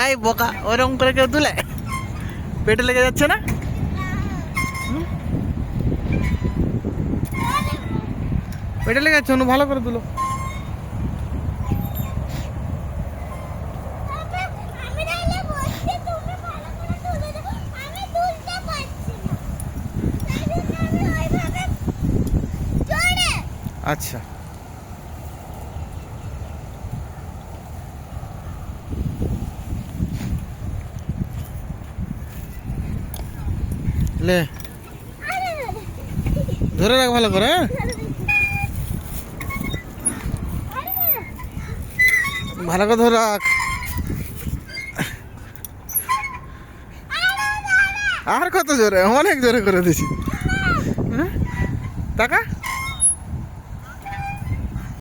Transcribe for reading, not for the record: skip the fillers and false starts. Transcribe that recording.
এই বোকা, ওরকম করে কেউ তুলে? পেটে লেগে যাচ্ছে না? পেটে লেগে যাচ্ছে, অনু ভালো করে তুলো। আচ্ছা, লে ধরে রাখ ভালো করে। ভালো করে ধরে রাখ। আর কত জোরে? অনেক জোরে করে দিছি। টাকা